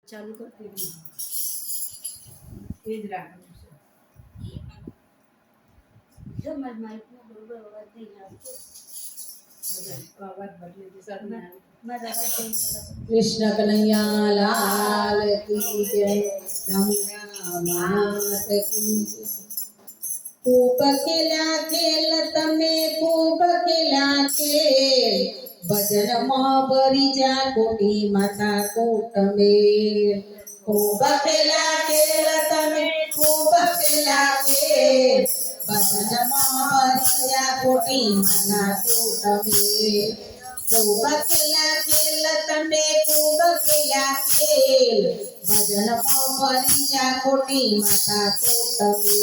ચાલુ કર એ જ રાખવાનું છે જો મારા માઇકનો બરોબર અવાજ નહીં આવતો અવાજ બદલી દે સર મારા અવાજ કૃષ્ણ કનૈયા લાલ કી જય રામ માત કી ખૂબ ખેલ્યા ખેલ તમે ખૂબ ખેલ્યા ખેલ ભજનમાં ભરી જા કોટી માતા કૂટમે ખૂબ ખેલ્યા ખેલ તમે ખૂબ ખેલ્યા ખેલ ભજનમાં ભરી જા કોટી માતા કૂટમે ખૂબ ખેલ્યા ખેલ તમે ખૂબ ખેલ્યા ખેલ ભજનમાં ભરી જા કોટી માતા કૂટમે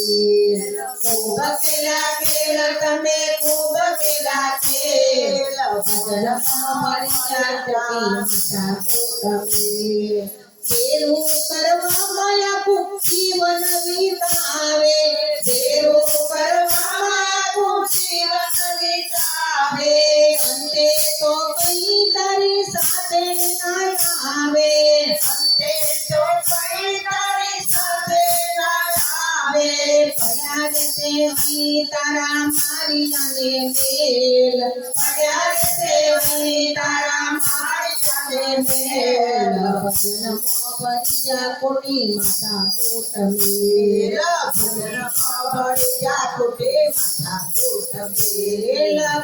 ખૂબ ખેલ્યા ખેલ તમે ખૂબ ખેલ્યા ખેલ ભજનમાં ભરી જા કોટી માતા કૂટમે તેરું કરવામાં આખું જીવન વિતાવે તેરું કરવામાં આખું જીવન વિતાવે અંતે તો કઈ તારી સાથે ના આવે અંતે તો કઈ તારી સાથે ના આવે પડ્યા રે તે અહીં તારા મારી અને મેલ પડ્યા રે તે અહીં તારા મારી અને મેલ ભજનમાં ભરી જા કોટી માતા કૂટમે ભજનમાં ભરી જા કોટી માતા કૂટમે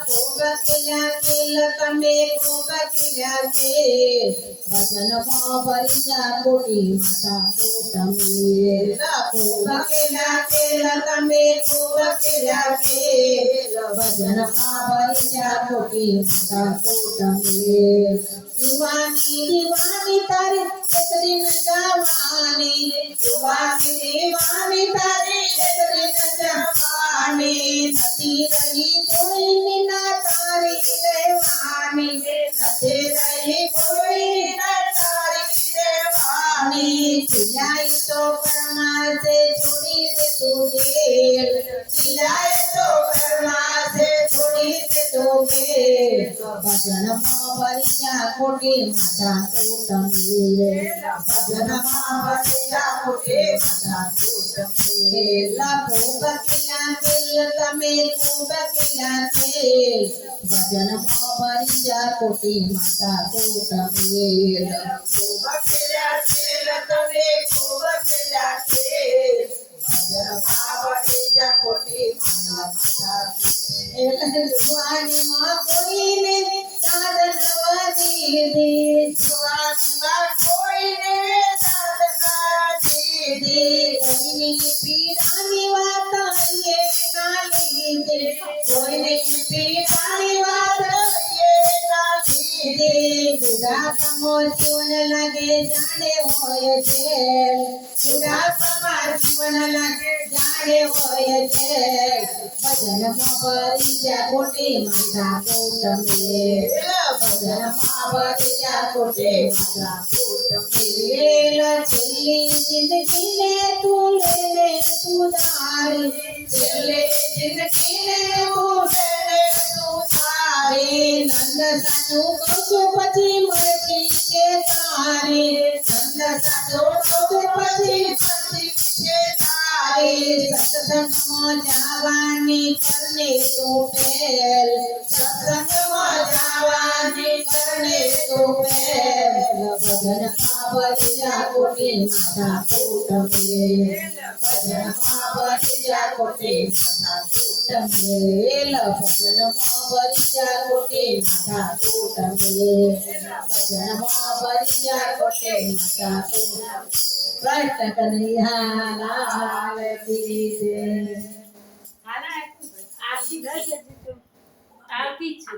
ખૂબ ખેલ્યા ખેલ તમે ખૂબ ખેલ્યા ખેલ ભજનમાં ભરી જા કોટી માતા કૂટમે ખૂબ ખેલ્યા ખેલ તમે ખૂબ ખેલ્યા ખેલ ભજનમાં ભરી જા કોટી માતા કૂટમે જુવાની દીવાની તારી એક દિન જવાની જુવાની દીવાની તારી એક દિન જવાની નથી રહી કોઈ ના તારી રહેવાની નથી રહી કોઈ ના તારી રહેવાની ખિલાઈ તો પરમાસે છોડી દે તું ઘેર ખિલાઈ તો પરમાસે છોડી દે તું ઘેર ભજનમાં ભરી જા કોટી માતા કૂટમે ભજનમાં ભરી જા કોટી માતા કૂટમે ખૂબ ખેલ્યા ખેલ તમે ખૂબ ખેલ્યા ખેલ ભજનમાં ભરી જા કોટી માતા કૂટમે ખૂબ ખેલ્યા ખેલ તમે ખૂબ ખેલ્યા ખેલ ભજનમાં ભરી જા કોટી માતા જુવાનીમાં કોઈને દાદ નવા દીધી જુવાનીમાં કોઈને દાદ ના દીધી કોઈની પીડાની વાત એ ના લીધે કોઈની પીડાની વાત એ ના લીધે બુઢાપામાં જીવન લાગે જાણે હોય છે બુઢાપામાં જીવન લાગે જાણે હોય છે ભજનમાં ભરી જા કોટી માતા કૂટમે ભજનમાં ભરી જા કોટી માતા કૂટમે છેલ્લી જિંદગીને તું લે સુધારી છેલ્લી જિંદગીને તું લે સુધારી નંદ સાચું કહું છું પછી મરજી છે તારી નંદ સાચું કહું છું પછી મરજી છે તારી સત્સંગમાં જવાની કરને તું પહેલ સત્સંગમાં જવાની કરને તું પહેલ ભજનમાં ભરી જા કોટી માતા કૂટમે ભજનમાં ભરી જા કોટી માતા કૂટમે ભજનમાં ભરી જા કોટી માતા કૂટમે ભજનમાં ભરી જા કોટી માતા કૂટમે કૃષ્ણ કનૈયા લાલ કી જય આરતી છે